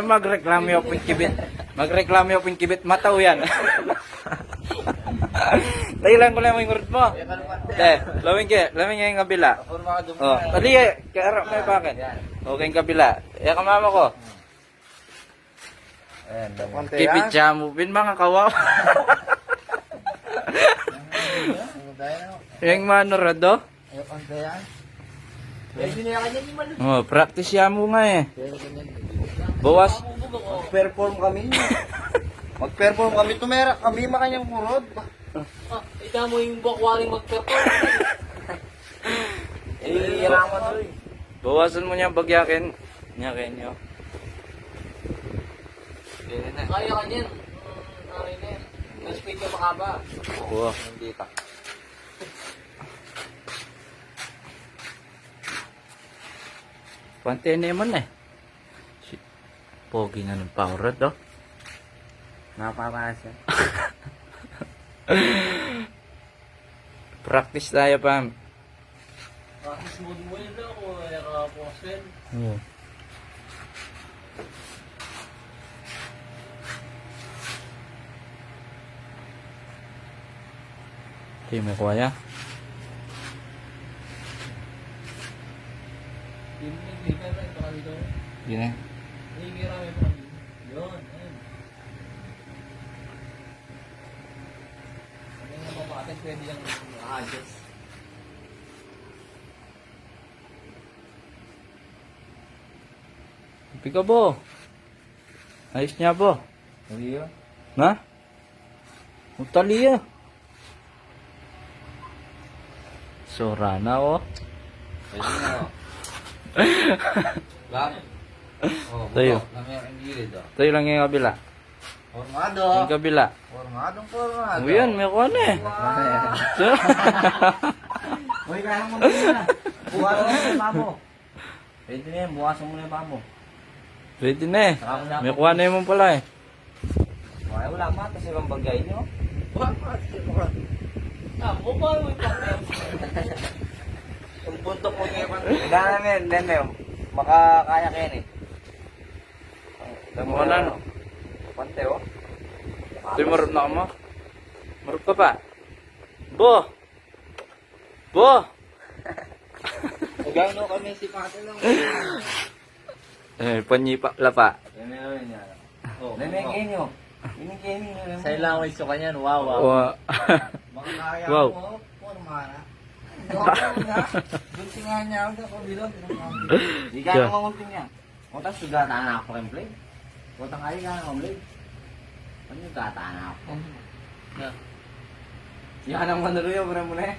Magreklamo yung kibit. Magreklamo yung kibit. Mataw yan. Tagilan ko lang yung urut mo. Lawin yung kabila. Oh, tali kaya may bakit. Okay yung kabila. Kaya kamama ko. Kibit siya mo. Bin mga kawaw. Yung manorado. Oh, practice siya mo nga eh. Bawas. Mag-perform kami. Mag-perform kami. Tumera kami makanyang kurod. Ikaw mo yung bakwaring mag-perform. Iraman to eh. Bawasan mo niya bagyakin. Nyakin nyo. Kaya ka niyan. Aray na yan. Mas speed ka makaba. Wow. Hindi ka. Pante na naman eh. Pogi na ng power rod oh. Napapasa. Practice tayo pam. Practice mode mo yun lang kung naka-posted. Oh. Okay, may kuya. Hindi ka na ito kami doon. Yun eh. Hindi ka rami pa kami. Yun. Ayun. Ano yung mga batin pwede yung adjust. Pika bo. Ayos niya bo. Hindi yun. Na? Utali ah. Sorana oh. Pwede na o. Bak? Oh, Tayo. Kami ang gilid o. Tayo lang yung kabila. Formado. Yung kabila. Formadong formado. O yan, may kuha na eh. So, Uy, kaya naman na. Buwasan mo na yung pamo. Pwede na yan, buwasan mo na yung pamo. pwede na eh. May kuha na yung pala eh. Wala mata sa ibang bagay nyo. Mo ba mo ipakita? Ang punto po ngayon. Gana na yan, Dene. Makakaya ka yan eh. Wala no. Pante oh. Ito yung marap na ka mo. Marap ka pa. Bo! Bo! Gano kami si Pate lang. Panyipa, lapa. Yan yan yan. Oh, Nenengin nyo. Nenengin nyo. Sa ilang ways ko kanyan. Wow, wow. Wow. Makakaya Wow. mo. Formana. Bunti nga niya ako sa kabilon. Di ka nang mangunting niya. Kung suga na ako kang play. Kung kaya ka nang play. Ano yung gata na ako? Yan ang manalo yun, muna mo na eh.